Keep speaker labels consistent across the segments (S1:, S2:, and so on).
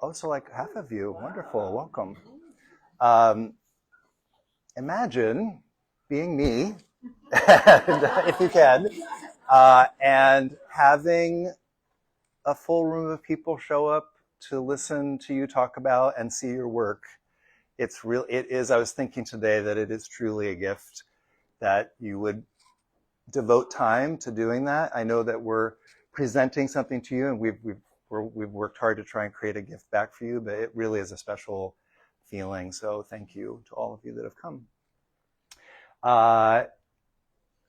S1: Oh, so like half of you. Wonderful. Welcome. Um, Imagine being me, if you can, and having a full room of people show up to listen to you talk about and see your work. It is, I was thinking today that it is truly a gift that you would devote time to doing that. I know that we're presenting something to you and we've worked hard to try and create a gift back for you, but it really is a special feeling. So thank you to all of you that have come.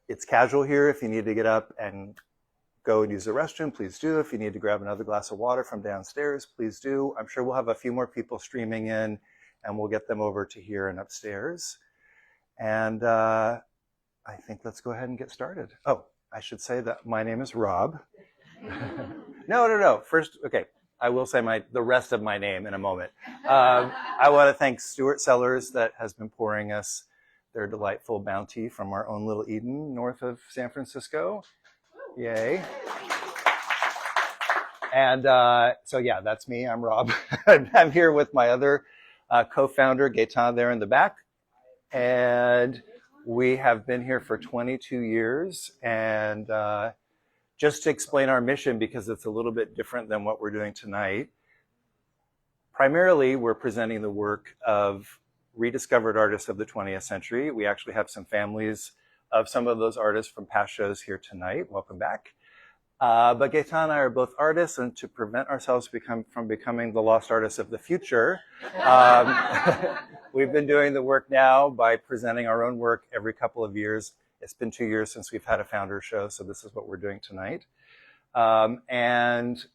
S1: It's casual here. If you need to get up and go and use the restroom, please do. If you need to grab another glass of water from downstairs, please do. I'm sure we'll have a few more people streaming in and we'll get them over to here and upstairs. And I think let's go ahead and get started. Oh, I should say that my name is Rob. No. First, okay, I will say the rest of my name in a moment. I want to thank Stuart Sellers that has been pouring us their delightful bounty from our own little Eden north of San Francisco. Yay. And so yeah, that's me. I'm Rob. I'm here with my other co-founder, Gaetan, there in the back. And we have been here for 22 years. And just to explain our mission, because it's a little bit different than what we're doing tonight, primarily we're presenting the work of rediscovered artists of the 20th century. We actually have some families of some of those artists from past shows here tonight. Welcome back. But Gaetan and I are both artists, and to prevent ourselves from becoming the lost artists of the future, we've been doing the work now by presenting our own work every couple of years. It's been 2 years since we've had a founder show, so this is what we're doing tonight. And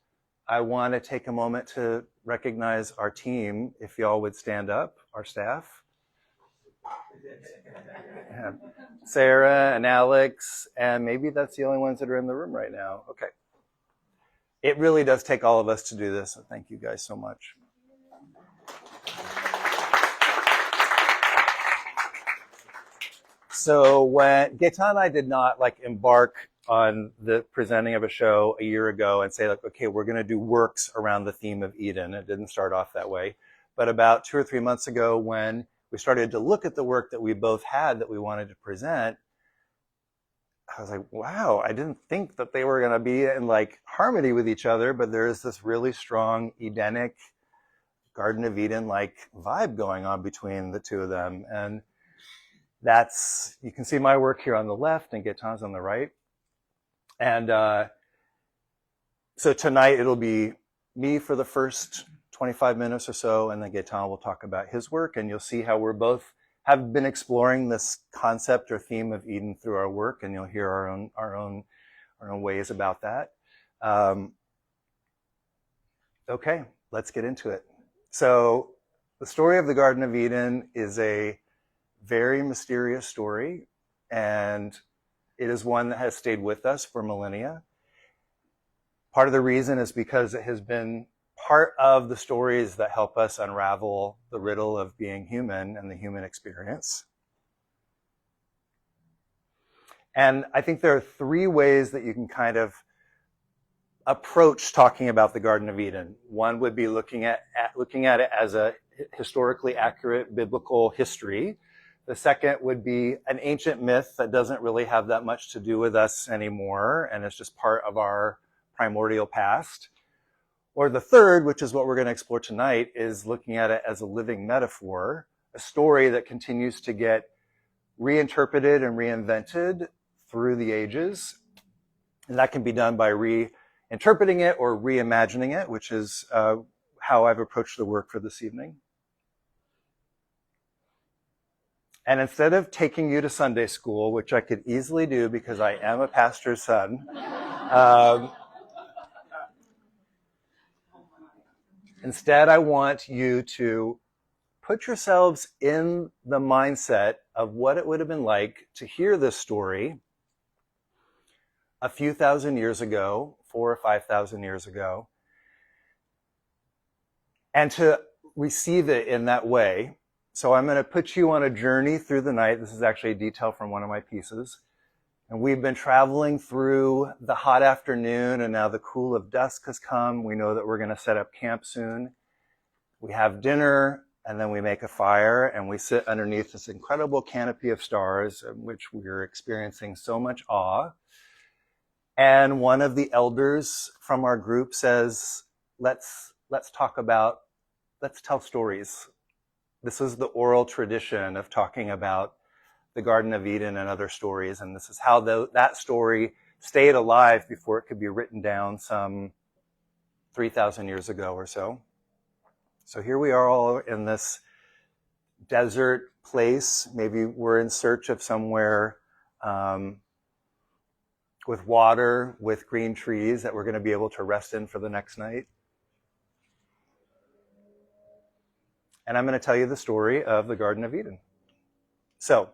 S1: I want to take a moment to recognize our team, if y'all would stand up, our staff. Yeah. Sarah and Alex, and maybe that's the only ones that are in the room right now. Okay. It really does take all of us to do this, so thank you guys so much. So when Gaetan and I did not embark on the presenting of a show a year ago and say okay, we're going to do works around the theme of Eden. It didn't start off that way. But about 2 or 3 months ago, when we started to look at the work that we both had that we wanted to present, I was like, wow, I didn't think that they were going to be in harmony with each other, but there is this really strong Edenic Garden of Eden vibe going on between the two of them. And that's, you can see my work here on the left and Gaetan's on the right. And so tonight it'll be me for the first 25 minutes or so, and then Gaetan will talk about his work, and you'll see how we're both have been exploring this concept or theme of Eden through our work, and you'll hear our own ways about that. Okay, let's get into it. So the story of the Garden of Eden is a very mysterious story, and it is one that has stayed with us for millennia. Part of the reason is because it has been part of the stories that help us unravel the riddle of being human and the human experience. And I think there are 3 ways that you can kind of approach talking about the Garden of Eden. One would be looking at it as a historically accurate biblical history. The second would be an ancient myth that doesn't really have that much to do with us anymore, and it's just part of our primordial past. Or the third, which is what we're going to explore tonight, is looking at it as a living metaphor, a story that continues to get reinterpreted and reinvented through the ages. And that can be done by reinterpreting it or reimagining it, which is how I've approached the work for this evening. And instead of taking you to Sunday school, which I could easily do because I am a pastor's son, instead, I want you to put yourselves in the mindset of what it would have been like to hear this story a few thousand years ago, 4,000 or 5,000 years ago, and to receive it in that way. So I'm going to put you on a journey through the night. This is actually a detail from one of my pieces. And we've been traveling through the hot afternoon, and now the cool of dusk has come. We know that we're going to set up camp soon. We have dinner, and then we make a fire, and we sit underneath this incredible canopy of stars, in which we're experiencing so much awe. And one of the elders from our group says, let's tell stories. This is the oral tradition of talking about the Garden of Eden and other stories, and this is how that story stayed alive before it could be written down some 3,000 years ago or so. So here we are all in this desert place. Maybe we're in search of somewhere with water, with green trees that we're going to be able to rest in for the next night. And I'm going to tell you the story of the Garden of Eden. So,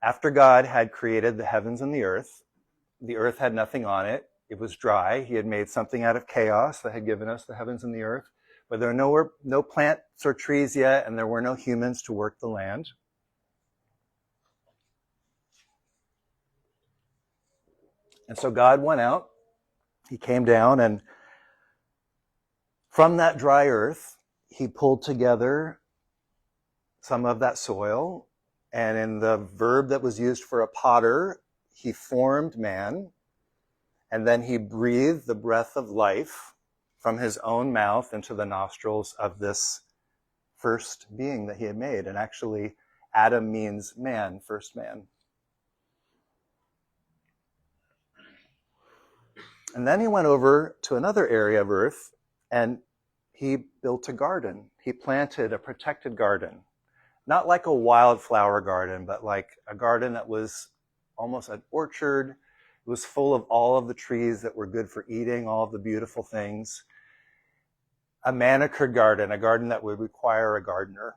S1: after God had created the heavens and the earth had nothing on it. It was dry. He had made something out of chaos that had given us the heavens and the earth. But there were no plants or trees yet, and there were no humans to work the land. And so God went out. He came down, and from that dry earth, he pulled together some of that soil, and in the verb that was used for a potter, he formed man, and then he breathed the breath of life from his own mouth into the nostrils of this first being that he had made. And actually, Adam means man, first man. And then he went over to another area of earth, and he built a garden. He planted a protected garden. Not like a wildflower garden, but like a garden that was almost an orchard. It was full of all of the trees that were good for eating, all of the beautiful things. A manicured garden, a garden that would require a gardener.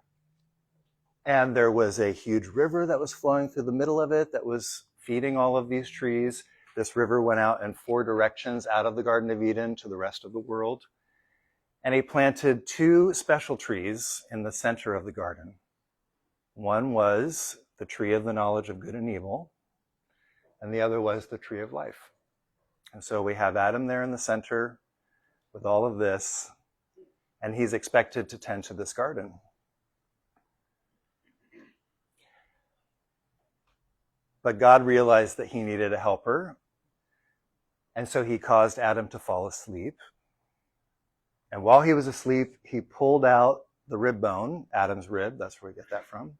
S1: And there was a huge river that was flowing through the middle of it that was feeding all of these trees. This river went out in 4 directions out of the Garden of Eden to the rest of the world. And he planted 2 special trees in the center of the garden. One was the tree of the knowledge of good and evil, and the other was the tree of life. And so we have Adam there in the center with all of this, and he's expected to tend to this garden. But God realized that he needed a helper, and so he caused Adam to fall asleep. And while he was asleep, he pulled out the rib bone, Adam's rib, that's where we get that from.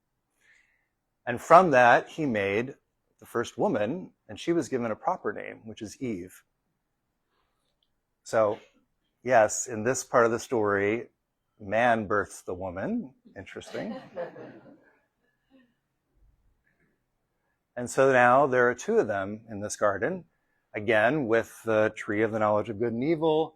S1: And from that, he made the first woman, and she was given a proper name, which is Eve. So, yes, in this part of the story, man births the woman. Interesting. And so now there are 2 of them in this garden, again, with the tree of the knowledge of good and evil,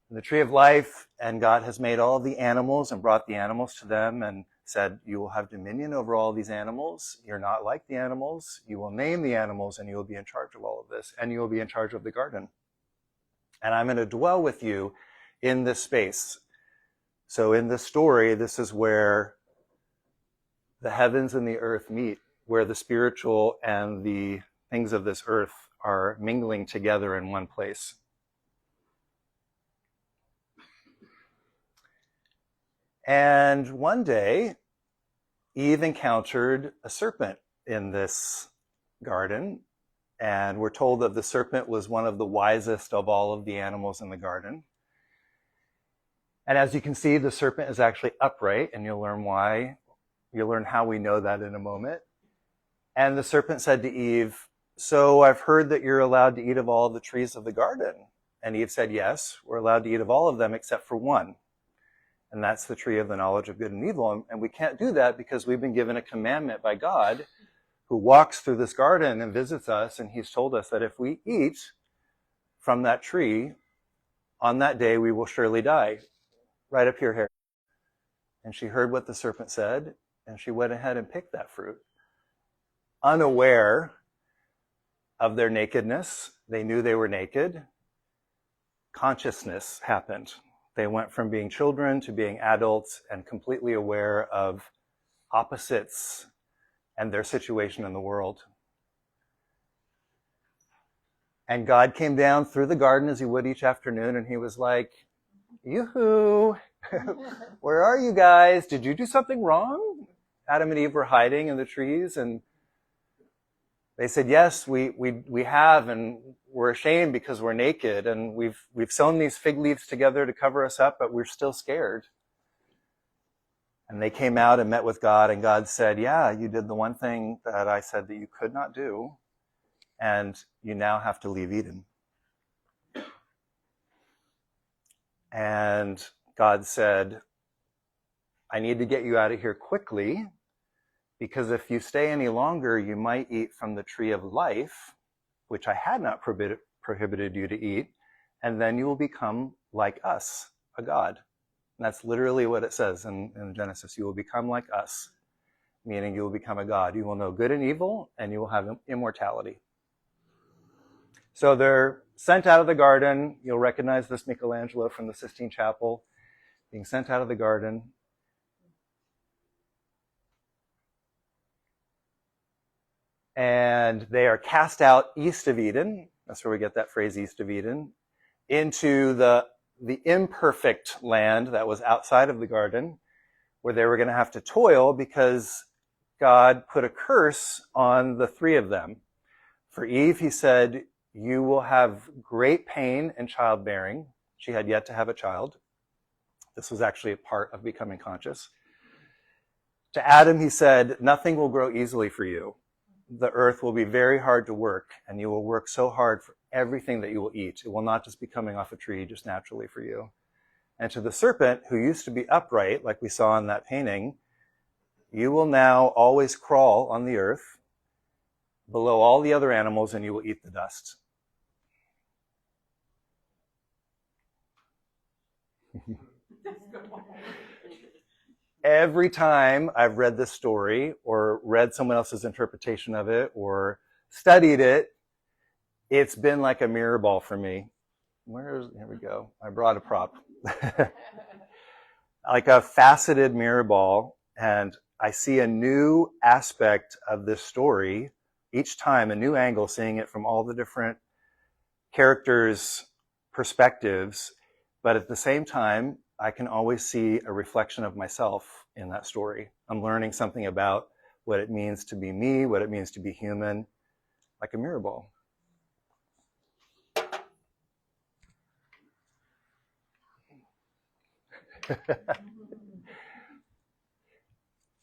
S1: and the tree of life, and God has made all the animals and brought the animals to them and said, you will have dominion over all these animals. You're not like the animals. You will name the animals, and you will be in charge of all of this, and you will be in charge of the garden. And I'm going to dwell with you in this space. So in this story, this is where the heavens and the earth meet, where the spiritual and the things of this earth are mingling together in one place. And one day, Eve encountered a serpent in this garden, and we're told that the serpent was one of the wisest of all of the animals in the garden. And as you can see, the serpent is actually upright, and you'll learn why. You'll learn how we know that in a moment. And the serpent said to Eve, so I've heard that you're allowed to eat of all the trees of the garden. And Eve said, yes, we're allowed to eat of all of them except for one. And that's the tree of the knowledge of good and evil. And we can't do that because we've been given a commandment by God, who walks through this garden and visits us. And he's told us that if we eat from that tree, on that day we will surely die. Right up here. And she heard what the serpent said, and she went ahead and picked that fruit. Unaware of their nakedness, they knew they were naked. Consciousness happened. They went from being children to being adults and completely aware of opposites and their situation in the world. And God came down through the garden as he would each afternoon, and he was like, yoo-hoo, Where are you guys? Did you do something wrong? Adam and Eve were hiding in the trees, and they said, yes, we have, and we're ashamed because we're naked, and we've sewn these fig leaves together to cover us up, but we're still scared. And they came out and met with God, and God said, yeah, you did the one thing that I said that you could not do, and you now have to leave Eden. And God said, I need to get you out of here quickly, because if you stay any longer, you might eat from the tree of life, which I had not prohibited you to eat, and then you will become like us, a god. And that's literally what it says in Genesis. You will become like us, meaning you will become a god. You will know good and evil, and you will have immortality. So they're sent out of the garden. You'll recognize this Michelangelo from the Sistine Chapel, being sent out of the garden. And they are cast out east of Eden. That's where we get that phrase, east of Eden, into the imperfect land that was outside of the garden, where they were going to have to toil because God put a curse on the three of them. For Eve, he said, you will have great pain in childbearing. She had yet to have a child. This was actually a part of becoming conscious. To Adam, he said, nothing will grow easily for you. The earth will be very hard to work, and you will work so hard for everything that you will eat. It will not just be coming off a tree just naturally for you. And to the serpent, who used to be upright, like we saw in that painting, you will now always crawl on the earth below all the other animals, and you will eat the dust. Every time I've read this story or read someone else's interpretation of it or studied it, it's been like a mirror ball for me. Here we go. I brought a prop. Like a faceted mirror ball, and I see a new aspect of this story each time, a new angle, seeing it from all the different characters' perspectives, but at the same time, I can always see a reflection of myself in that story. I'm learning something about what it means to be me, what it means to be human, like a mirror ball.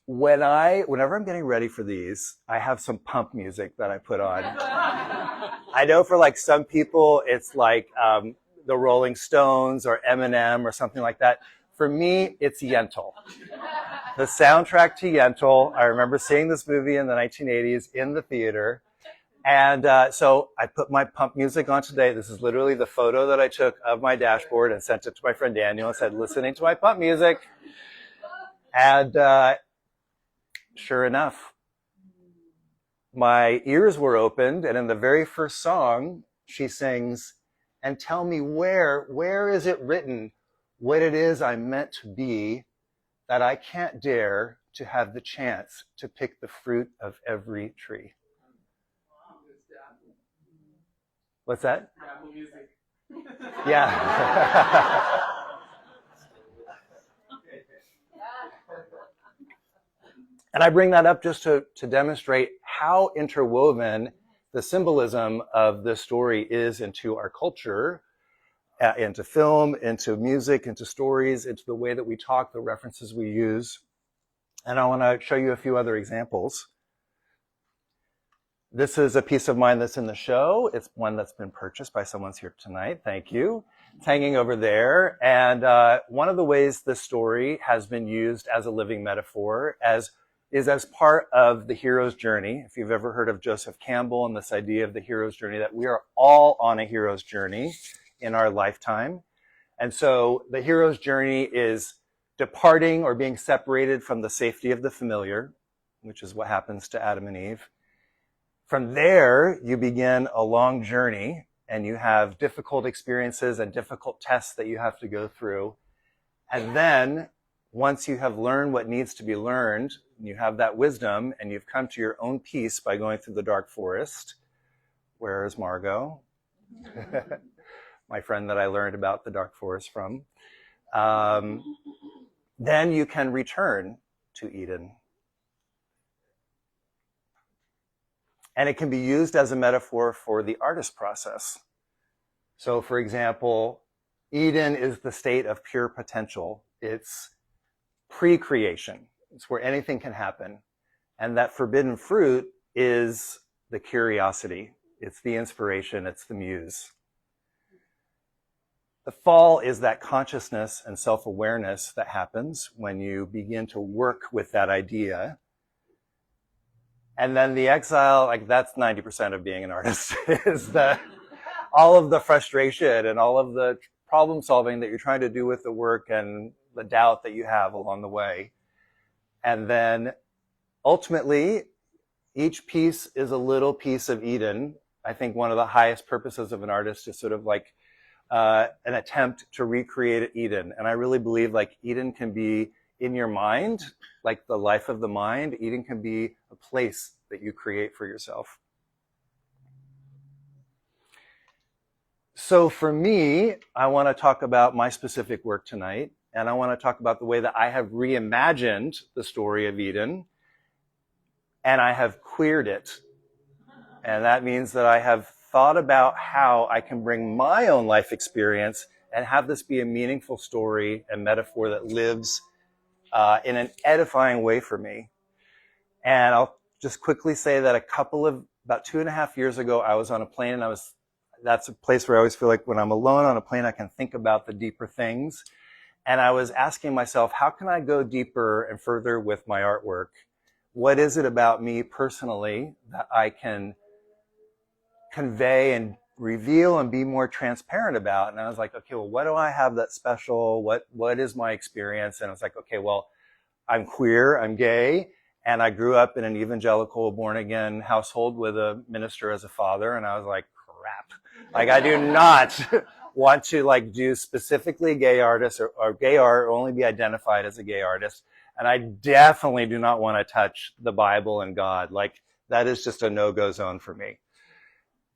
S1: Whenever I'm getting ready for these, I have some pump music that I put on. I know for like some people, it's like the Rolling Stones or Eminem or something like that. For me, it's Yentl. The soundtrack to Yentl. I remember seeing this movie in the 1980s in the theater. And so I put my pump music on today. This is literally the photo that I took of my dashboard and sent it to my friend Daniel and said, listening to my pump music. And sure enough, my ears were opened. And in the very first song, she sings, and tell me where is it written what it is I'm meant to be, that I can't dare to have the chance to pick the fruit of every tree. What's that? Apple music. Yeah. And I bring that up just to demonstrate how interwoven the symbolism of this story is into our culture, into film, into music, into stories, into the way that we talk, the references we use. And I want to show you a few other examples. This is a piece of mine that's in the show. It's one that's been purchased by someone's here tonight. Thank you. It's hanging over there. And one of the ways this story has been used as a living metaphor is as part of the hero's journey. If you've ever heard of Joseph Campbell and this idea of the hero's journey, that we are all on a hero's journey in our lifetime. And so the hero's journey is departing or being separated from the safety of the familiar, which is what happens to Adam and Eve. From there, you begin a long journey, and you have difficult experiences and difficult tests that you have to go through. And then, once you have learned what needs to be learned, and you have that wisdom, and you've come to your own peace by going through the dark forest. Where is Margot? My friend that I learned about the dark forest from. then you can return to Eden. And it can be used as a metaphor for the artist process. So, for example, Eden is the state of pure potential. It's pre-creation. It's where anything can happen. And that forbidden fruit is the curiosity. It's the inspiration. It's the muse. The fall is that consciousness and self-awareness that happens when you begin to work with that idea. And then the exile, like that's 90% of being an artist, is all of the frustration and all of the problem solving that you're trying to do with the work and the doubt that you have along the way. And then ultimately, each piece is a little piece of Eden. I think one of the highest purposes of an artist is sort of like an attempt to recreate Eden. And I really believe like Eden can be in your mind, like the life of the mind. Eden can be a place that you create for yourself. So for me, I want to talk about my specific work tonight. And I want to talk about the way that I have reimagined the story of Eden. And I have queered it. And that means that I have thought about how I can bring my own life experience and have this be a meaningful story and metaphor that lives in an edifying way for me. And I'll just quickly say that about 2.5 years ago, I was on a plane, and that's a place where I always feel like when I'm alone on a plane, I can think about the deeper things. And I was asking myself, how can I go deeper and further with my artwork? What is it about me personally that I can convey and reveal and be more transparent about? And I was like, okay, well, what do I have that's special? What is my experience? And I was like, okay, well, I'm queer, I'm gay, and I grew up in an evangelical, born-again household with a minister as a father. And I was like, crap, like I do not want to like do specifically gay artists or gay art, or only be identified as a gay artist. And I definitely do not want to touch the Bible and God. Like that is just a no-go zone for me.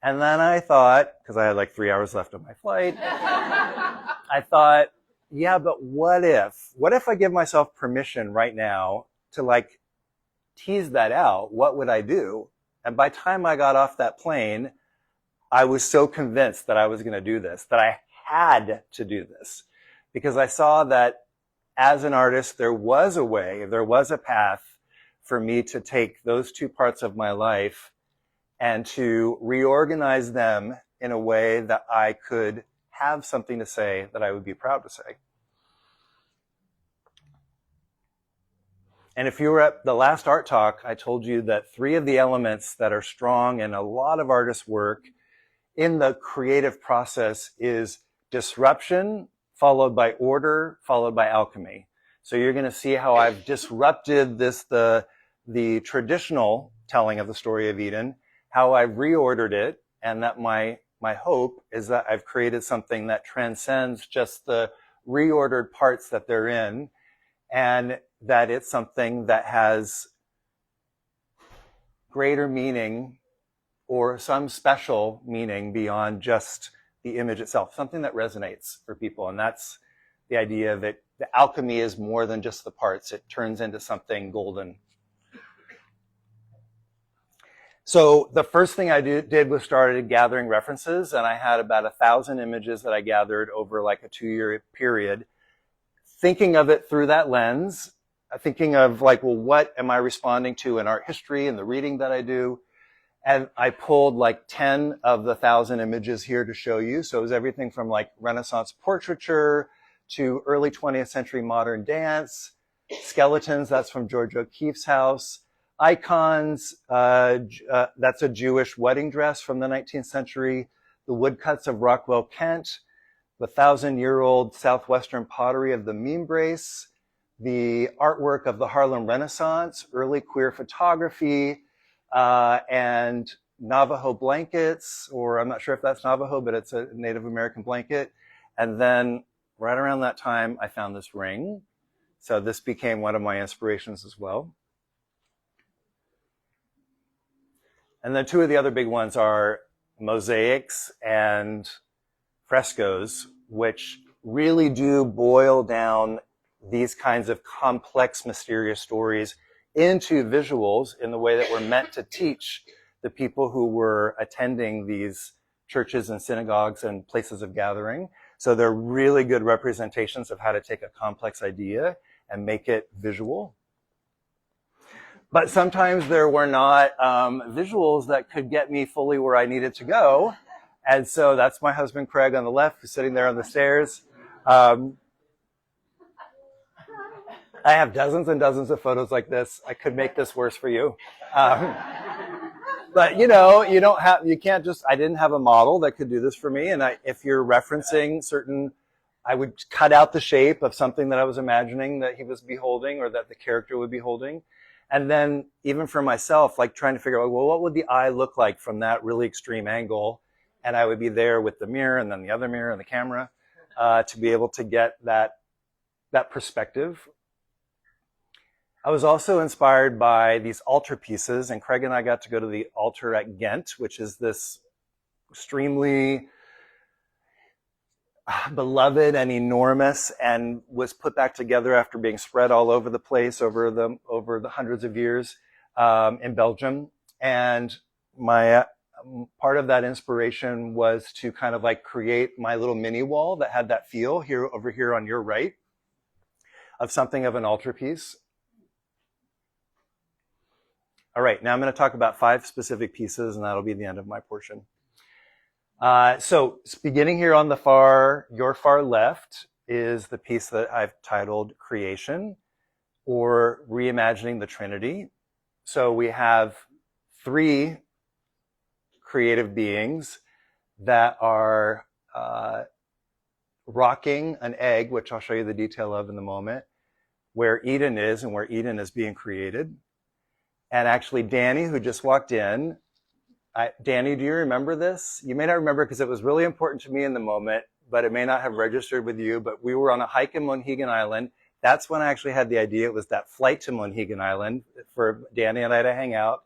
S1: And then I thought, because I had like 3 hours left on my flight, I thought, yeah, but what if I give myself permission right now to like tease that out? What would I do? And by the time I got off that plane, I was so convinced that I was going to do this, that I had to do this, because I saw that as an artist, there was a way, there was a path for me to take those two parts of my life and to reorganize them in a way that I could have something to say that I would be proud to say. And if you were at the last Art Talk, I told you that 3 of the elements that are strong in a lot of artists' work in the creative process is disruption, followed by order, followed by alchemy. So you're going to see how I've disrupted the traditional telling of the story of Eden, how I've reordered it, and that my hope is that I've created something that transcends just the reordered parts that they're in, and that it's something that has greater meaning or some special meaning beyond just the image itself, something that resonates for people. And that's the idea of it. The alchemy is more than just the parts. It turns into something golden. So the first thing I did was started gathering references, and I had about 1,000 images that I gathered over like a 2-year period, thinking of it through that lens, thinking of like, well, what am I responding to in art history and the reading that I do? And I pulled like 10 of the 1,000 images here to show you. So it was everything from like Renaissance portraiture to early 20th century modern dance, skeletons, that's from George O'Keeffe's house, icons, that's a Jewish wedding dress from the 19th century, the woodcuts of Rockwell, Kent, the 1,000-year-old southwestern pottery of the Mimbres, the artwork of the Harlem Renaissance, early queer photography, and Navajo blankets, or I'm not sure if that's Navajo, but it's a Native American blanket. And then right around that time, I found this ring. So this became one of my inspirations as well. And then 2 of the other big ones are mosaics and frescoes, which really do boil down these kinds of complex, mysterious stories into visuals in the way that were meant to teach the people who were attending these churches and synagogues and places of gathering. So they're really good representations of how to take a complex idea and make it visual. But sometimes there were not visuals that could get me fully where I needed to go. And so that's my husband, Craig, on the left, who's sitting there on the stairs. I have dozens and dozens of photos like this. I could make this worse for you. But you know, you can't just, I didn't have a model that could do this for me. And if you're referencing certain, I would cut out the shape of something that I was imagining that he was beholding or that the character would be holding. And then even for myself, like trying to figure out, well, what would the eye look like from that really extreme angle? And I would be there with the mirror and then the other mirror and the camera to be able to get that perspective. I was also inspired by these altar pieces, and Craig and I got to go to the altar at Ghent, which is this extremely beloved and enormous, and was put back together after being spread all over the place over the hundreds of years in Belgium. And my part of that inspiration was to kind of like create my little mini wall that had that feel over here on your right of something of an altar piece. All right, now I'm going to talk about 5 specific pieces, and that'll be the end of my portion. So beginning here on your far left is the piece that I've titled Creation, or Reimagining the Trinity. So we have 3 creative beings that are rocking an egg, which I'll show you the detail of in a moment, where Eden is and where Eden is being created. And actually, Danny, who just walked in, Danny, do you remember this? You may not remember because it was really important to me in the moment, but it may not have registered with you. But we were on a hike in Monhegan Island. That's when I actually had the idea. It was that flight to Monhegan Island for Danny and I to hang out.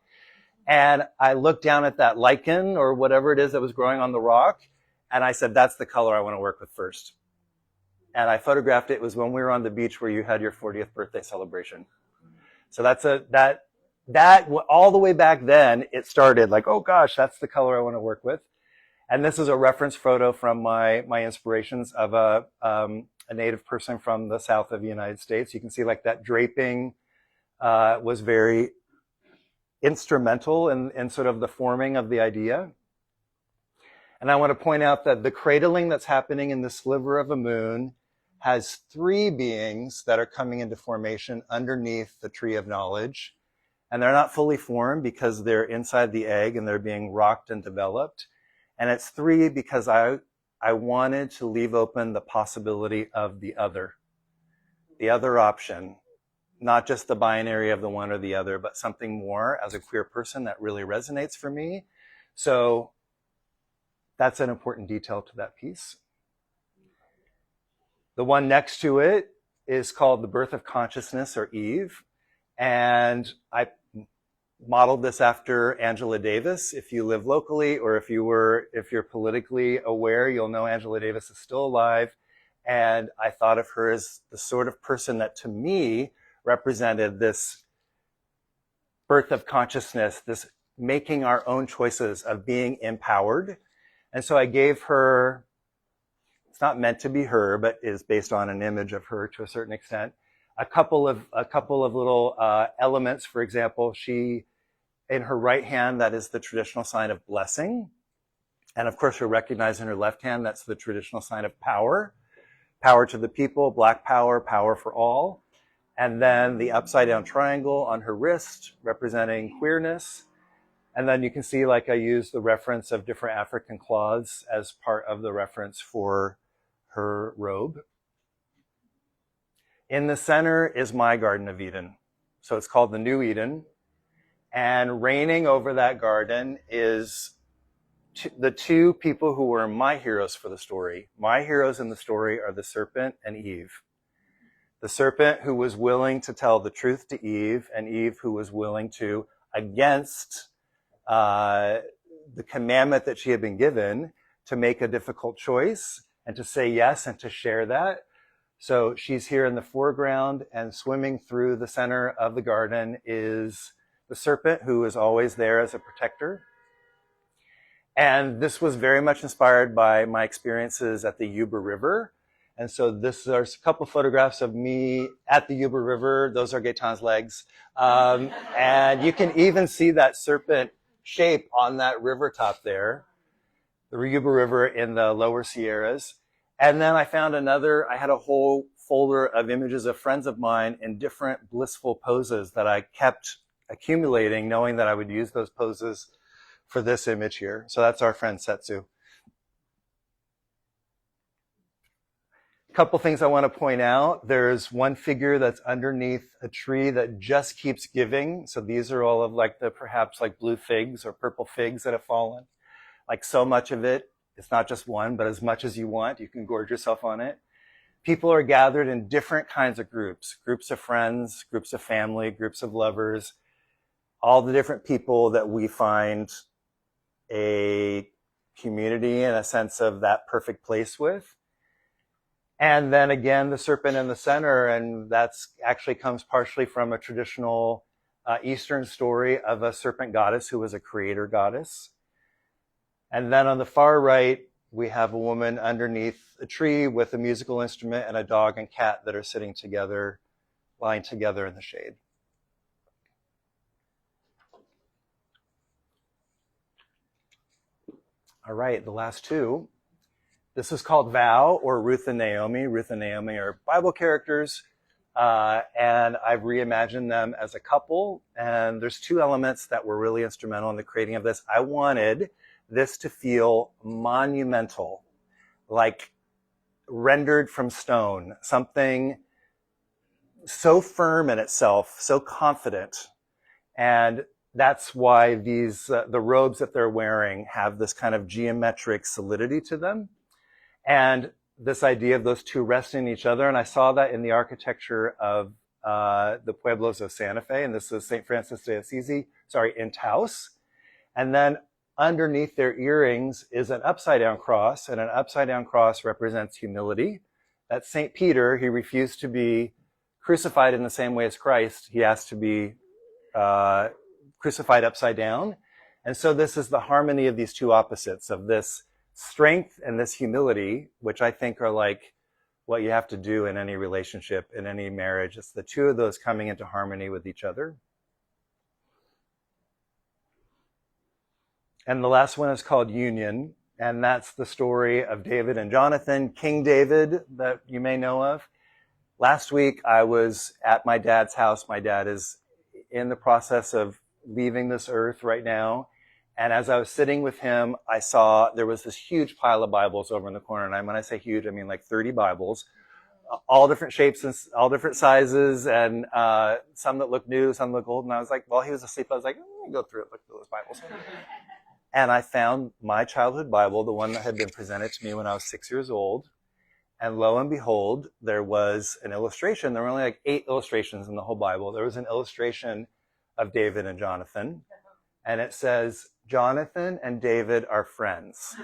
S1: And I looked down at that lichen or whatever it is that was growing on the rock, and I said, that's the color I want to work with first. And I photographed it. It was when we were on the beach where you had your 40th birthday celebration. So that all the way back then, it started like, oh gosh, that's the color I want to work with. And this is a reference photo from my inspirations of a native person from the south of the United States. You can see like that draping was very instrumental in sort of the forming of the idea. And I want to point out that the cradling that's happening in the sliver of a moon has 3 beings that are coming into formation underneath the tree of knowledge. And they're not fully formed because they're inside the egg and they're being rocked and developed. And it's 3 because I wanted to leave open the possibility of the other option, not just the binary of the one or the other, but something more as a queer person that really resonates for me. So that's an important detail to that piece. The one next to it is called The Birth of Consciousness, or Eve. And I modeled this after Angela Davis. If you live locally or if you're politically aware, you'll know Angela Davis is still alive. And I thought of her as the sort of person that to me represented this birth of consciousness, this making our own choices of being empowered. And so I gave her, it's not meant to be her, but is based on an image of her to a certain extent, a couple of little elements. For example, she, in her right hand, that is the traditional sign of blessing. And of course, you'll recognize in her left hand, that's the traditional sign of power. Power to the people, black power, power for all. And then the upside down triangle on her wrist, representing queerness. And then you can see, like, I used the reference of different African cloths as part of the reference for her robe. In the center is my Garden of Eden. So it's called the New Eden. And reigning over that garden is the 2 people who were my heroes for the story. My heroes in the story are the serpent and Eve. The serpent who was willing to tell the truth to Eve, and Eve who was willing to, against the commandment that she had been given, to make a difficult choice and to say yes and to share that. So she's here in the foreground, and swimming through the center of the garden is the serpent, who is always there as a protector. And this was very much inspired by my experiences at the Yuba River. And so there's a couple photographs of me at the Yuba River. Those are Gaetan's legs. And you can even see that serpent shape on that river top there, the Yuba River in the lower Sierras. And then I found I had a whole folder of images of friends of mine in different blissful poses that I kept accumulating, knowing that I would use those poses for this image here. So that's our friend Setsu. A couple things I want to point out. There's one figure that's underneath a tree that just keeps giving. So these are all of like the perhaps like blue figs or purple figs that have fallen. Like so much of it. It's not just one, but as much as you want. You can gorge yourself on it. People are gathered in different kinds of groups. Groups of friends, groups of family, groups of lovers. All the different people that we find a community and a sense of that perfect place with. And then again, the serpent in the center, and that's actually comes partially from a traditional Eastern story of a serpent goddess who was a creator goddess. And then on the far right, we have a woman underneath a tree with a musical instrument and a dog and cat that are sitting together, lying together in the shade. All right, the last two. This is called Vow, or Ruth and Naomi. Ruth and Naomi are Bible characters, and I've reimagined them as a couple. And there's two elements that were really instrumental in the creating of this. I wanted this to feel monumental, like rendered from stone, something so firm in itself, so confident. And that's why these the robes that they're wearing have this kind of geometric solidity to them. And this idea of those two resting each other, and I saw that in the architecture of the pueblos of Santa Fe, and this is St. Francis de Assisi, in Taos. And then underneath their earrings is an upside-down cross, and an upside-down cross represents humility. That's St. Peter. He refused to be crucified in the same way as Christ. He asked to be crucified upside down. And so this is the harmony of these two opposites, of this strength and this humility, which I think are like what you have to do in any relationship, in any marriage. It's the two of those coming into harmony with each other. And the last one is called Union, and that's the story of David and Jonathan, King David, that you may know of. Last week, I was at my dad's house. My dad is in the process of leaving this earth right now. And as I was sitting with him, I saw there was this huge pile of Bibles over in the corner. And when I say huge, I mean like 30 Bibles, all different shapes and all different sizes, and some that look new, some that look old. And I was like, while he was asleep, I was like, let me go through it, look through those Bibles. And I found my childhood Bible, the one that had been presented to me when I was 6 years old. And lo and behold, there was an illustration. There were only like 8 illustrations in the whole Bible. There was an illustration of David and Jonathan. And it says, Jonathan and David are friends.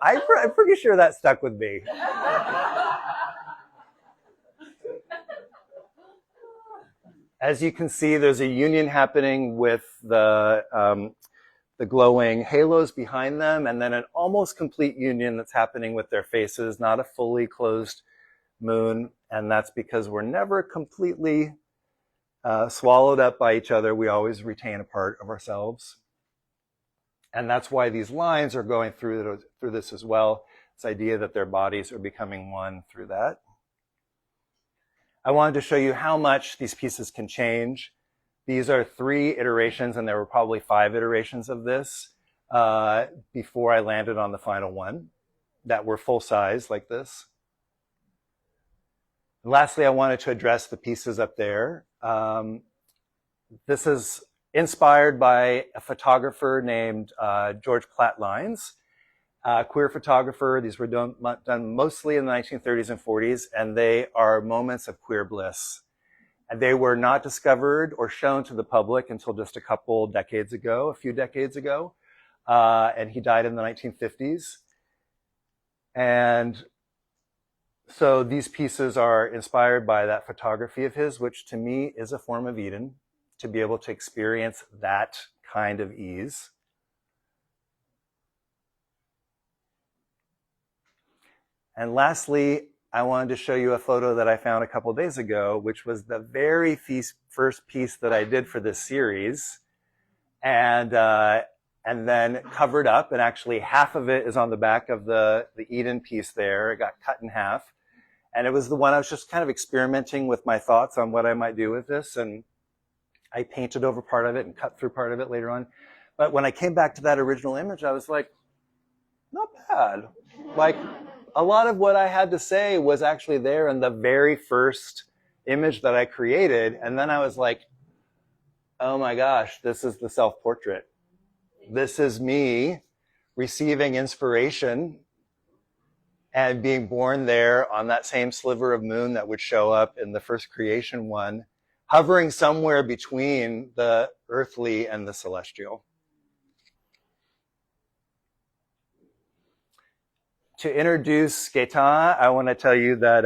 S1: I'm pretty sure that stuck with me. As you can see, there's a union happening with the glowing halos behind them, and then an almost complete union that's happening with their faces, not a fully closed moon. And that's because we're never completely swallowed up by each other. We always retain a part of ourselves. And that's why these lines are going through this as well. This idea that their bodies are becoming one through that. I wanted to show you how much these pieces can change. These are 3 iterations, and there were probably 5 iterations of this before I landed on the final one that were full size like this. And lastly, I wanted to address the pieces up there. This is inspired by a photographer named George Platt-Lynes, a queer photographer. These were done mostly in the 1930s and 40s, and they are moments of queer bliss. And they were not discovered or shown to the public until just a few decades ago. And he died in the 1950s. And so these pieces are inspired by that photography of his, which to me is a form of Eden, to be able to experience that kind of ease. And lastly, I wanted to show you a photo that I found a couple days ago, which was the very first piece that I did for this series, and then covered up. And actually, half of it is on the back of the Eden piece there. It got cut in half, and it was the one I was just kind of experimenting with my thoughts on what I might do with this, and I painted over part of it and cut through part of it later on. But when I came back to that original image, I was like, not bad. Like, a lot of what I had to say was actually there in the very first image that I created. And then I was like, oh my gosh, this is the self-portrait. This is me receiving inspiration and being born there on that same sliver of moon that would show up in the first creation one, hovering somewhere between the earthly and the celestial. To introduce Gaetan, I want to tell you that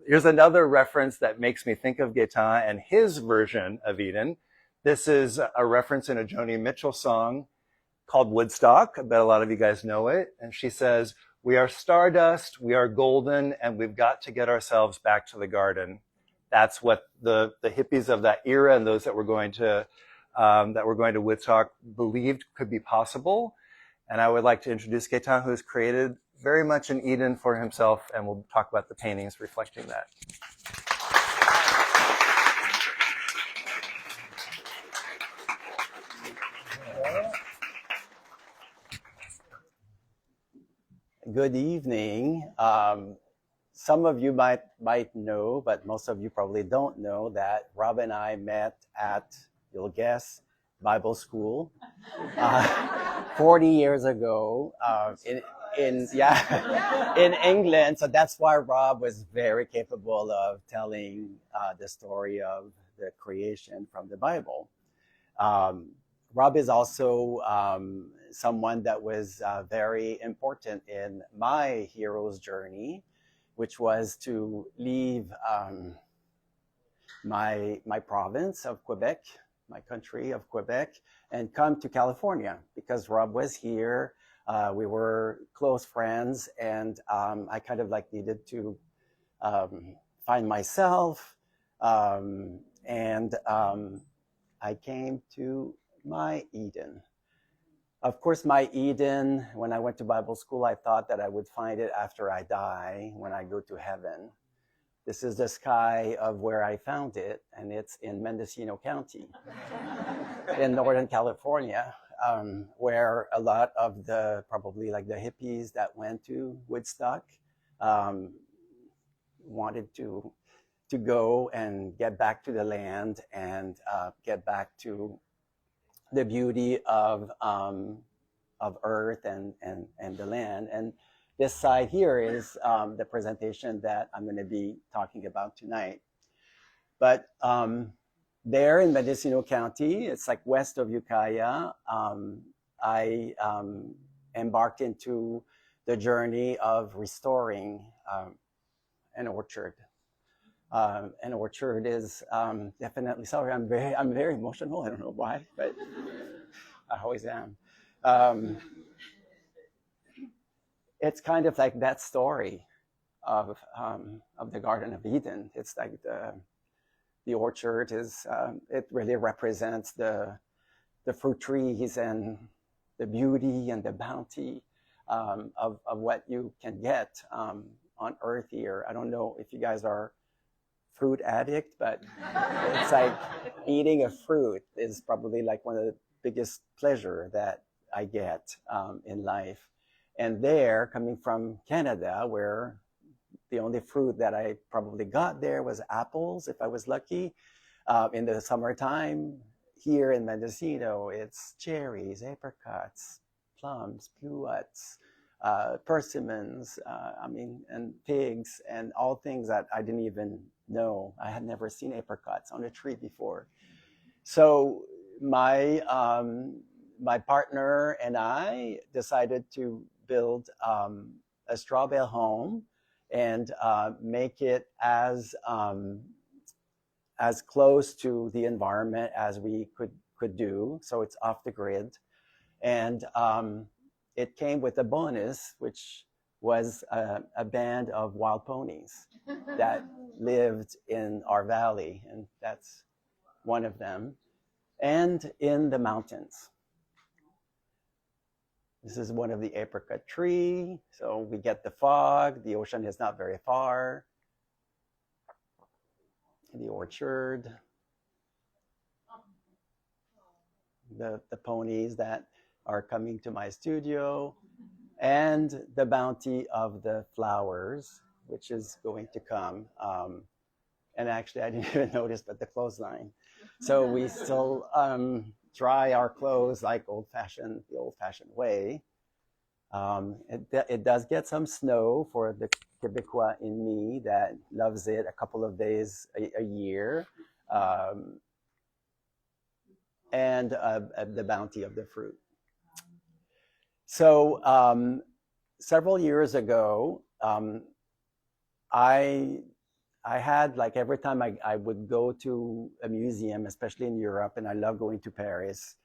S1: here's another reference that makes me think of Gaetan and his version of Eden. This is a reference in a Joni Mitchell song called Woodstock. I bet a lot of you guys know it. And she says, "We are stardust, we are golden, and we've got to get ourselves back to the garden." That's what the hippies of that era and those that were going to Woodstock believed could be possible. And I would like to introduce Gaetan, who has created very much an Eden for himself, and we'll talk about the paintings reflecting that.
S2: Good evening. Some of you might know, but most of you probably don't know that Rob and I met at, you'll guess, Bible school 40 years ago in England. So that's why Rob was very capable of telling the story of the creation from the Bible. Rob is also someone that was very important in my hero's journey, which was to leave my province of Quebec, my country of Quebec, and come to California because Rob was here. We were close friends, and I kind of like needed to find myself, and I came to my Eden. Of course, my Eden, when I went to Bible school, I thought that I would find it after I die, when I go to heaven. This is the sky of where I found it, and it's in Mendocino County in Northern California, where a lot of probably like the hippies that went to Woodstock wanted to go and get back to the land and get back to the beauty of earth and the land. And this side here is the presentation that I'm going to be talking about tonight. But there in Mendocino County, it's like west of Ukiah, I embarked into the journey of restoring an orchard. An orchard is definitely, sorry, I'm very emotional. I don't know why, but I always am. It's kind of like that story of the Garden of Eden. It's like the orchard is, it really represents the fruit trees and the beauty and the bounty of what you can get on earth here. I don't know if you guys are fruit addict, but it's like eating a fruit is probably like one of the biggest pleasure that I get in life. And there, coming from Canada, where the only fruit that I probably got there was apples, if I was lucky. In the summertime, here in Mendocino, it's cherries, apricots, plums, pluots, persimmons, and figs, and all things that I didn't even know. I had never seen apricots on a tree before. So my partner and I decided to build a straw bale home and make it as close to the environment as we could do. So it's off the grid. And it came with a bonus, which was a band of wild ponies that lived in our valley. And that's one of them. And in the mountains. This is one of the apricot tree. So we get the fog. The ocean is not very far. The orchard. The ponies that are coming to my studio. And the bounty of the flowers, which is going to come. And actually, I didn't even notice, but the clothesline. So we still dry our clothes like the old-fashioned way. It does get some snow for the Quebecois in me that loves it a couple of days a year. And the bounty of the fruit. So several years ago, I had, like, every time I would go to a museum, especially in Europe, and I love going to Paris,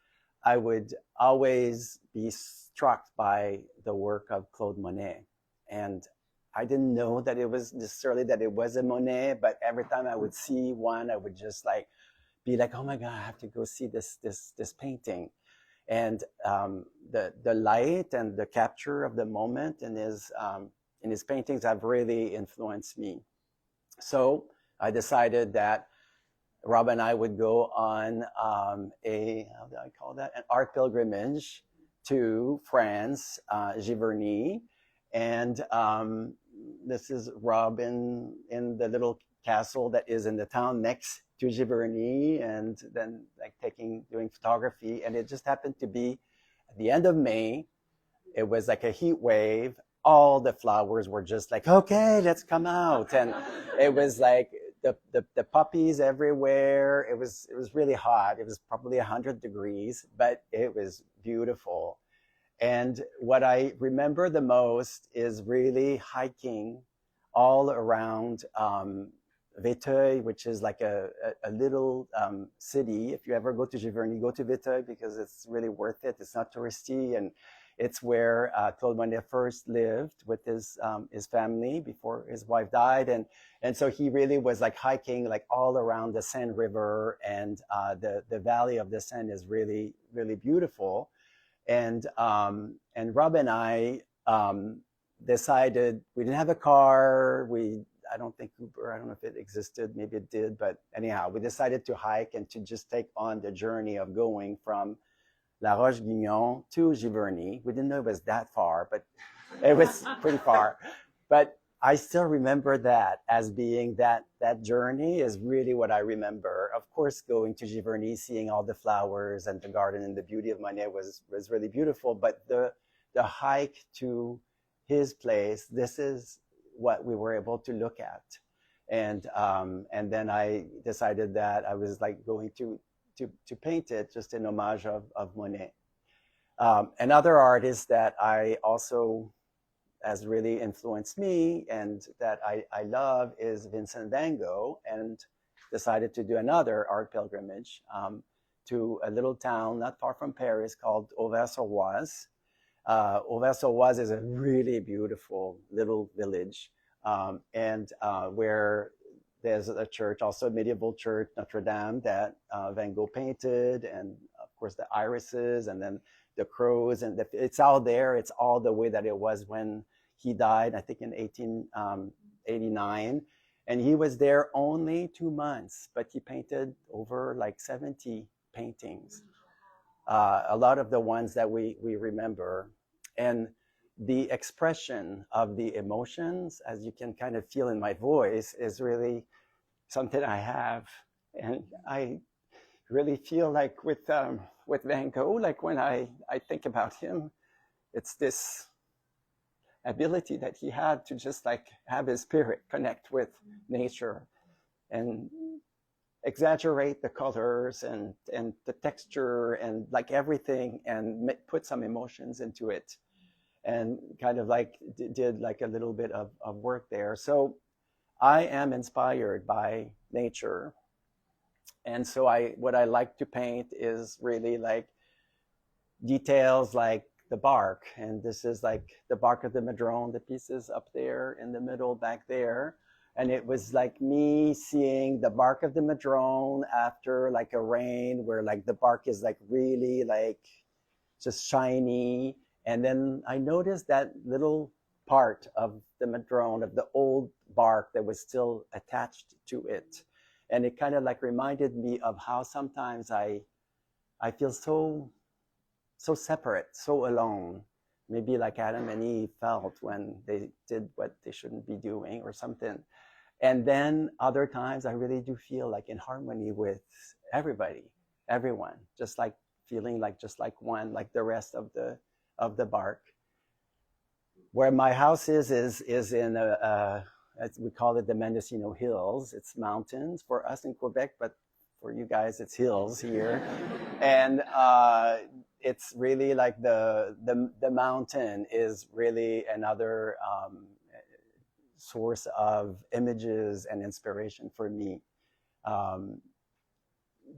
S2: I would always be struck by the work of Claude Monet. And I didn't know that it was necessarily that it was a Monet, but every time I would see one, I would just be like, oh my God, I have to go see this painting. And the light and the capture of the moment in his paintings have really influenced me. So I decided that Rob and I would go on how do I call that? An art pilgrimage to France, Giverny. And this is Rob in the little castle that is in the town next to Giverny, and then doing photography. And it just happened to be at the end of May. It was like a heat wave. All the flowers were just like, okay, let's come out. And it was like the puppies everywhere. It was really hot. It was probably 100 degrees, but it was beautiful. And what I remember the most is really hiking all around Véteuil, which is like a little city. If you ever go to Giverny, go to Véteuil because it's really worth it. It's not touristy, and it's where Claude Monet first lived with his family before his wife died, and so he really was like hiking like all around the Seine River, and the valley of the Seine is really, really beautiful. And Rob and I decided, we didn't have a car. I don't think Uber, I don't know if it existed, maybe it did, but anyhow, we decided to hike and to just take on the journey of going from La Roche-Guyon to Giverny. We didn't know it was that far, but it was pretty far. But I still remember that as being that journey is really what I remember. Of course, going to Giverny, seeing all the flowers and the garden and the beauty of Monet was really beautiful. But the hike to his place, this is what we were able to look at. And then I decided that I was like going to paint it just in homage of Monet. Another artist that I also has really influenced me and that I love is Vincent van Gogh, and decided to do another art pilgrimage to a little town not far from Paris called Auvers-sur-Oise. Auvers-sur-Oise is a really beautiful little village, and where there's a church, also a medieval church, Notre Dame, that Van Gogh painted, and of course the irises, and then the crows, and it's all there. It's all the way that it was when he died, I think in 1889. And he was there only 2 months, but he painted over like 70 paintings. A lot of the ones that we remember. And the expression of the emotions, as you can kind of feel in my voice, is really something I have. And I really feel like with Van Gogh, like when I think about him, it's this ability that he had to just like have his spirit connect with nature and exaggerate the colors and the texture and like everything, and put some emotions into it. and kind of like did like a little bit of work there. So I am inspired by nature. And so what I like to paint is really like details like the bark. And this is like the bark of the madrone, the pieces up there in the middle back there. And it was like me seeing the bark of the madrone after like a rain where like the bark is like really like just shiny. And then I noticed that little part of the madrone, of the old bark that was still attached to it. And it kind of like reminded me of how sometimes I feel so separate, so alone. Maybe like Adam and Eve felt when they did what they shouldn't be doing or something. And then other times I really do feel like in harmony with everybody, everyone, just like feeling like just like one, like the rest of the bark. Where my house is in we call it the Mendocino Hills. It's mountains for us in Quebec, but for you guys, it's hills here. And it's really like the mountain is really another source of images and inspiration for me.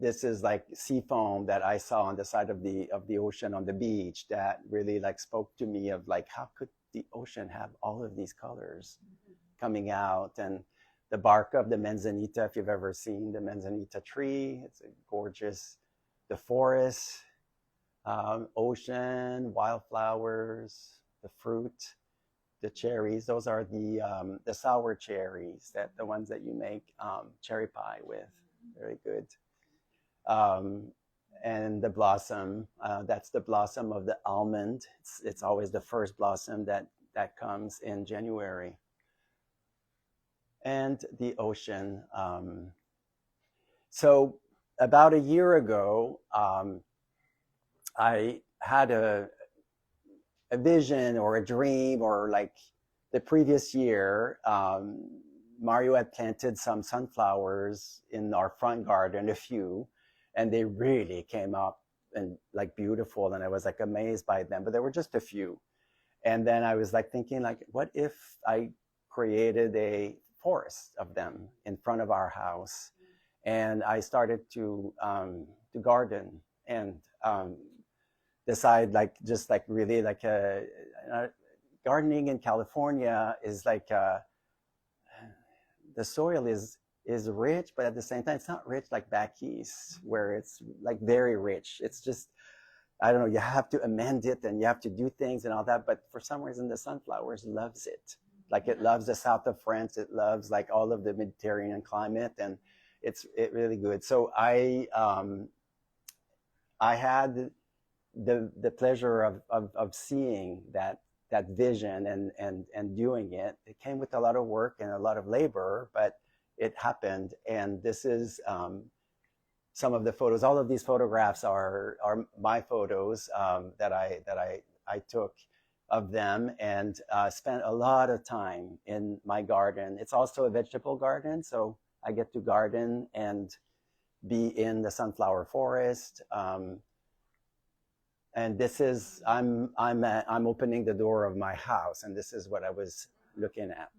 S2: This is like sea foam that I saw on the side of the ocean on the beach that really like spoke to me of like, how could the ocean have all of these colors coming out? And the bark of the manzanita, if you've ever seen the manzanita tree, it's a gorgeous, the forest, ocean, wildflowers, the fruit, the cherries. Those are the sour cherries, the ones that you make cherry pie with. Very good. And the blossom, that's the blossom of the almond. It's always the first blossom that comes in January. And the ocean. So about a year ago, I had a vision or a dream, or like the previous year, Mario had planted some sunflowers in our front garden, a few, and they really came up and like beautiful. And I was like amazed by them, but there were just a few. And then I was like thinking like, what if I created a forest of them in front of our house? And I started to garden and decide like, just like really like gardening in California is like, the soil is rich, but at the same time, it's not rich like back east where it's like very rich. It's just, I don't know, you have to amend it and you have to do things and all that. But for some reason, the sunflowers loves it. Like it loves the south of France. It loves like all of the Mediterranean climate, and it's really good. So I had the pleasure of seeing that vision and doing it. It came with a lot of work and a lot of labor, but it happened. And this is some of the photos. All of these photographs are my photos that I took of them, and spent a lot of time in my garden. It's also a vegetable garden, so I get to garden and be in the sunflower forest. And this is, I'm opening the door of my house, and this is what I was looking at.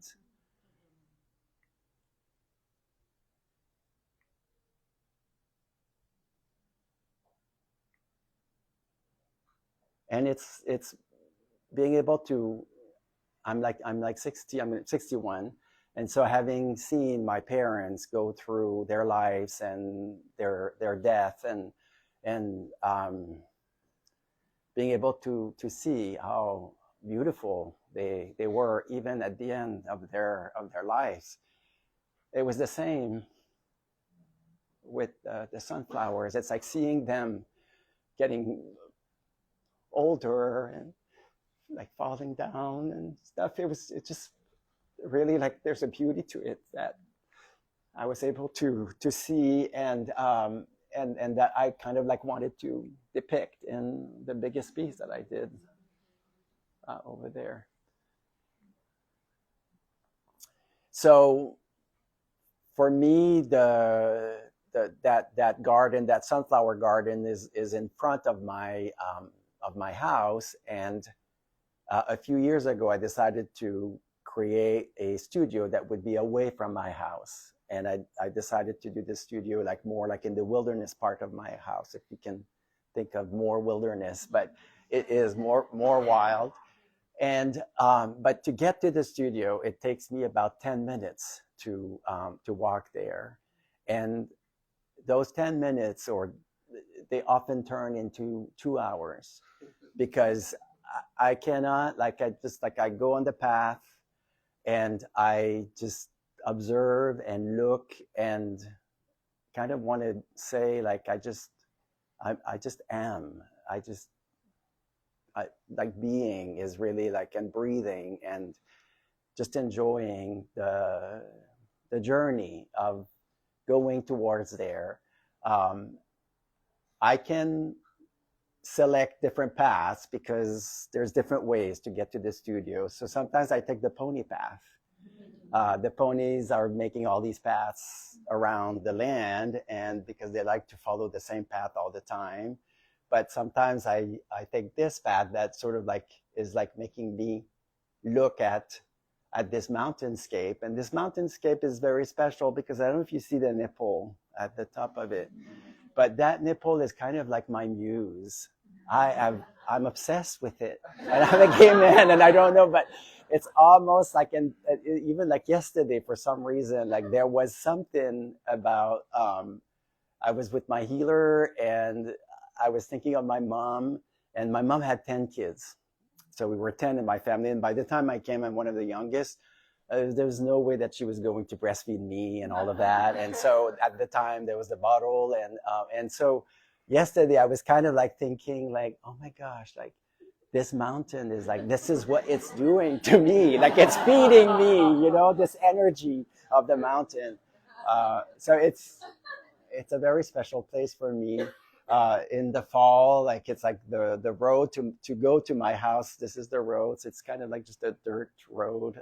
S2: And it's being able to, I'm 60, I'm 61. And so having seen my parents go through their lives and their death, and being able to see how beautiful they were even at the end of their lives. It was the same with the sunflowers. It's like seeing them getting older and like falling down and stuff. It just really like there's a beauty to it that I was able to see, and that I kind of like wanted to depict in the biggest piece that I did over there. So for me, that garden, that sunflower garden, is in front of my house, and a few years ago, I decided to create a studio that would be away from my house. And I decided to do this studio like more like in the wilderness part of my house, if you can think of more wilderness, but it is more wild. And but to get to the studio, it takes me about 10 minutes to walk there. And those 10 minutes, or they often turn into 2 hours, because I cannot, like, I go on the path and I just observe and look and kind of want to say, like, I just am. Like being is really like, and breathing and just enjoying the journey of going towards there. I can select different paths because there's different ways to get to the studio. So sometimes I take the pony path. The ponies are making all these paths around the land, and because they like to follow the same path all the time. But sometimes I take this path that sort of like is like making me look at this mountainscape. And this mountainscape is very special because I don't know if you see the nipple at the top of it, but that nipple is kind of like my muse. I'm obsessed with it, and I'm a gay man, and I don't know, but it's almost like, even like yesterday, for some reason, like there was something about, I was with my healer and I was thinking of my mom, and my mom had 10 kids. So we were 10 in my family. And by the time I came, I'm one of the youngest. There was no way that she was going to breastfeed me and all of that. And so at the time there was the bottle. And so yesterday I was kind of like thinking like, oh my gosh, like this mountain is like, this is what it's doing to me. Like it's feeding me, you know, this energy of the mountain. So it's a very special place for me. In the fall, like it's like the road to go to my house. This is the road. So it's kind of like just a dirt road.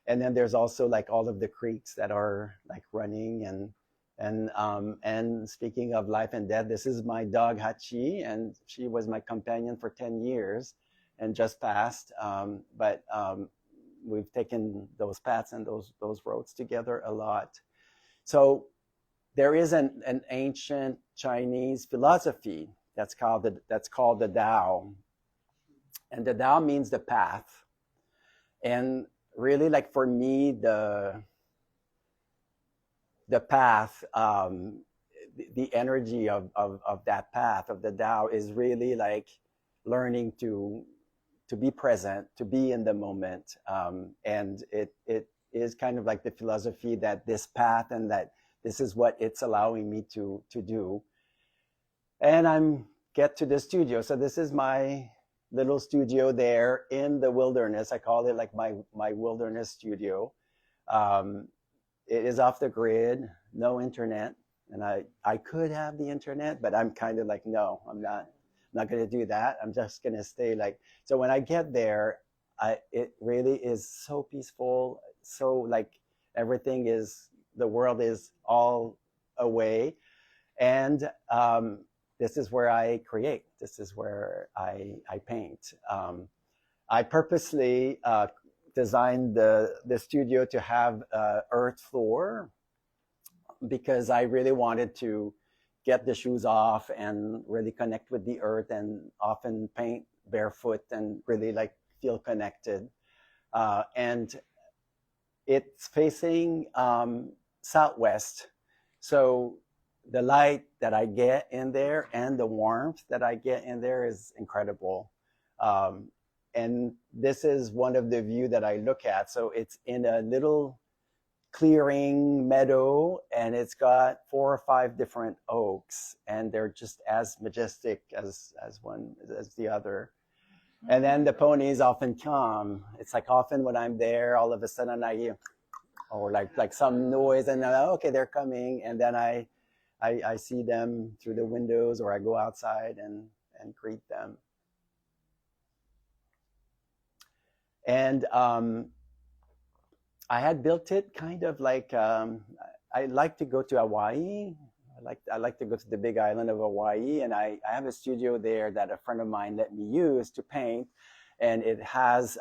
S2: And then there's also like all of the creeks that are like running, and speaking of life and death, this is my dog Hachi, and she was my companion for 10 years and just passed. But we've taken those paths and those roads together a lot. So there is an ancient Chinese philosophy that's called the Tao, and the Tao means the path. And really, like for me, the path, the energy of that path of the Tao is really like learning to be present, to be in the moment, and it is kind of like the philosophy that this path and that this is what it's allowing me to do. And I'm get to the studio. So this is my little studio there in the wilderness. I call it like my wilderness studio. It is off the grid, no internet. And I could have the internet, but I'm kind of like, no, I'm not going to do that. I'm just going to stay like, so when I get there, it really is so peaceful. So like everything is, the world is all away. And this is where I create. This is where I paint. I purposely designed the studio to have earth floor because I really wanted to get the shoes off and really connect with the earth, and often paint barefoot and really like feel connected. And it's facing southwest. So the light that I get in there and the warmth that I get in there is incredible. And this is one of the view that I look at. So it's in a little clearing meadow, and it's got 4 or 5 different oaks, and they're just as majestic as the other. And then the ponies often come. It's like often when I'm there, all of a sudden I hear, or like some noise, and okay, they're coming, and then I see them through the windows, or I go outside and greet them. And I had built it kind of like, I like to go to Hawaii. I like to go to the big island of Hawaii, and I have a studio there that a friend of mine let me use to paint. and it has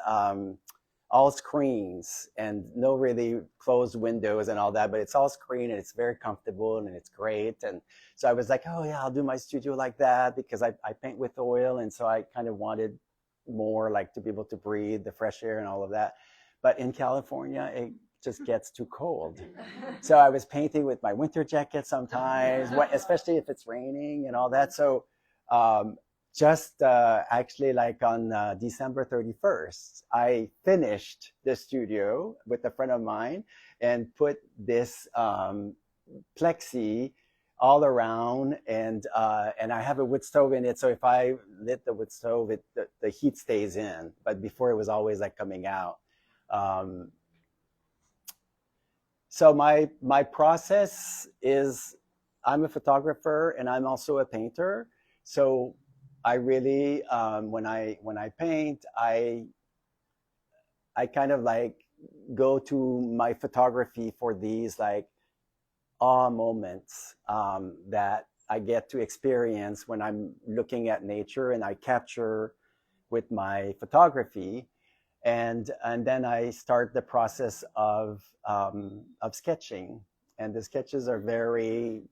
S2: all screens and no really closed windows and all that, but it's all screen and it's very comfortable and it's great. And so I was like, oh yeah, I'll do my studio like that because I paint with oil. And so I kind of wanted more like to be able to breathe the fresh air and all of that. But in California, it just gets too cold. So I was painting with my winter jacket sometimes, especially if it's raining and all that. So actually like on December 31st, I finished the studio with a friend of mine and put this plexi all around, and I have a wood stove in it. So if I lit the wood stove, the heat stays in. But before it was always like coming out. So my process is, I'm a photographer and I'm also a painter. So I really, when I paint, I kind of like go to my photography for these like awe moments that I get to experience when I'm looking at nature, and I capture with my photography, and then I start the process of sketching, and the sketches are very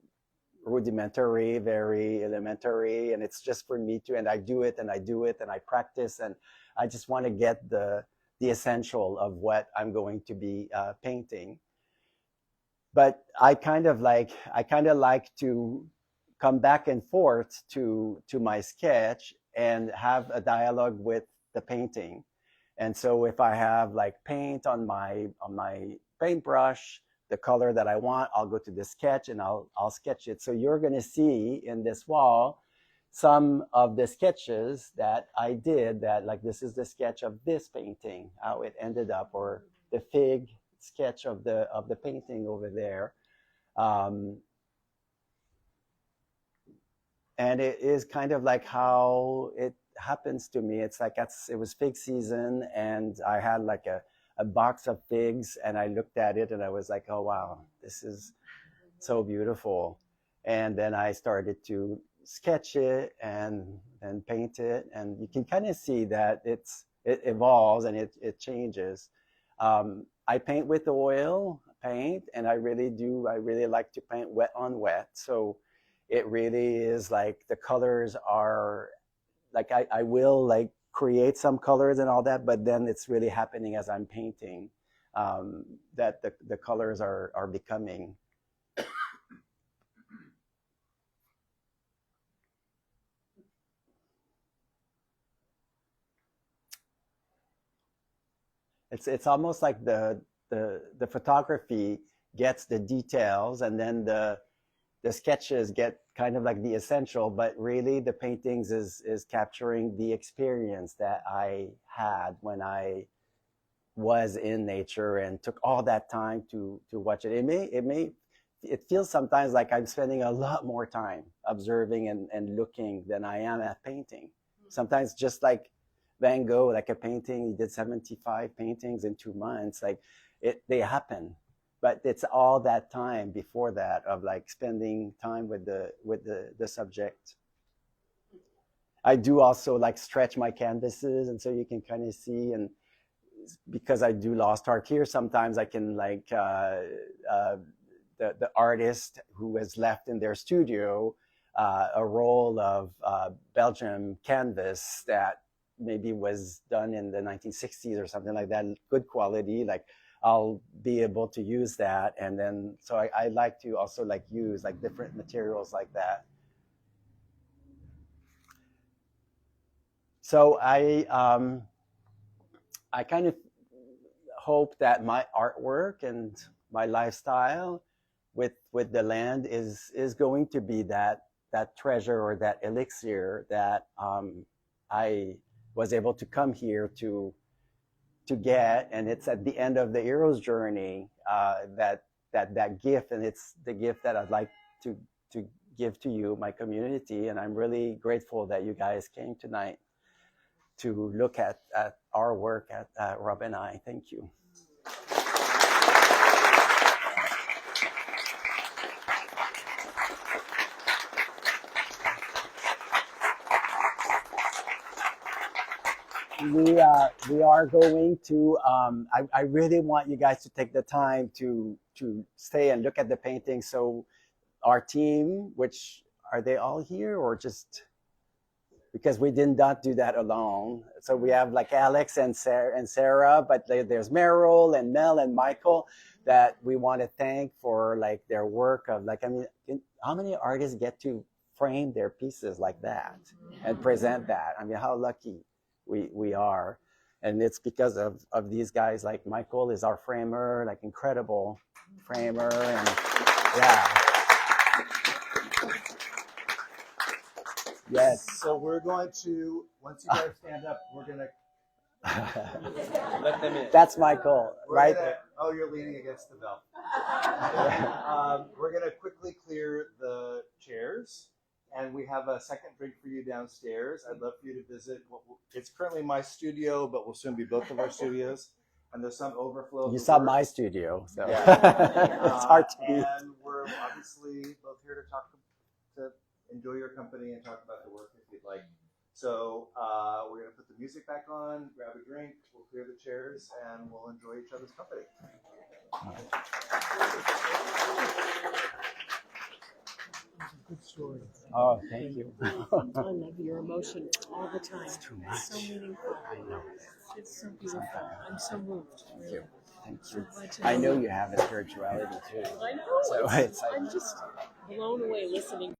S2: rudimentary, very elementary, and it's just for me to, and I do it and I do it and I practice, and I just want to get the essential of what I'm going to be painting. But I kind of like to come back and forth to my sketch and have a dialogue with the painting. And so if I have like paint on my paintbrush, the color that I want, I'll go to the sketch and I'll sketch it. So you're going to see in this wall some of the sketches that I did, that like this is the sketch of this painting, how it ended up, or the fig sketch of the painting over there. And it is kind of like how it happens to me. It's like it was fig season, and I had like a box of figs, and I looked at it and I was like, oh wow, this is so beautiful. And then I started to sketch it and paint it, and you can kind of see that it evolves and it changes. I paint with oil paint, and I really like to paint wet on wet. So it really is like the colors are like, I will like create some colors and all that, but then it's really happening as I'm painting, that the colors are becoming. It's almost like the photography gets the details, and then the sketches get kind of like the essential, but really the paintings is capturing the experience that I had when I was in nature and took all that time to watch it. It feels sometimes like I'm spending a lot more time observing and looking than I am at painting. Sometimes just like Van Gogh, like a painting, he did 75 paintings in 2 months. Like they happen, but it's all that time before that of like spending time with the subject. I do also like stretch my canvases, and so you can kind of see, and because I do lost art here, sometimes I can like the artist who has left in their studio a roll of Belgium canvas that maybe was done in the 1960s or something like that, good quality, like I'll be able to use that. And then, so I like to also like use like different materials like that. So I kind of hope that my artwork and my lifestyle with the land is going to be that treasure or that elixir that I was able to come here to get, and it's at the end of the hero's journey, that gift, and it's the gift that I'd like to give to you, my community. And I'm really grateful that you guys came tonight to look at our work at Rob and I. Thank you. we are going to. I really want you guys to take the time to stay and look at the painting. So our team, which are they all here or just because we did not do that alone? So we have like Alex and Sarah, but there's Meryl and Mel and Michael that we want to thank for like their work of like, I mean, how many artists get to frame their pieces like that and present that? I mean, how lucky we are. And it's because of these guys. Like Michael is our framer, like incredible framer. And yeah. Yes.
S1: So we're going to, once you guys stand up, we're going to let them in.
S2: That's Michael, right?
S1: Oh, you're leaning against the bell. We're going to quickly clear the chairs, and we have a second drink for you downstairs. I'd love for you to visit. It's currently my studio, but will soon be both of our studios. And there's some overflow.
S2: You saw my studio, so
S1: yeah.
S2: It's hard to beat.
S1: And we're obviously both here to talk to enjoy your company and talk about the work if you'd like. So we're going to put the music back on, grab a drink, we'll clear the chairs, and we'll enjoy each other's company.
S3: Good story.
S2: Oh, thank you.
S3: I love your emotion all the time.
S2: It's too much.
S3: It's so meaningful.
S2: I know.
S3: It's so beautiful. I'm so moved.
S2: Thank you. Thank
S3: So
S2: you.
S3: glad to
S2: I know
S3: know
S2: you have a spirituality too.
S3: I know.
S2: So it's like,
S3: I'm just blown away listening.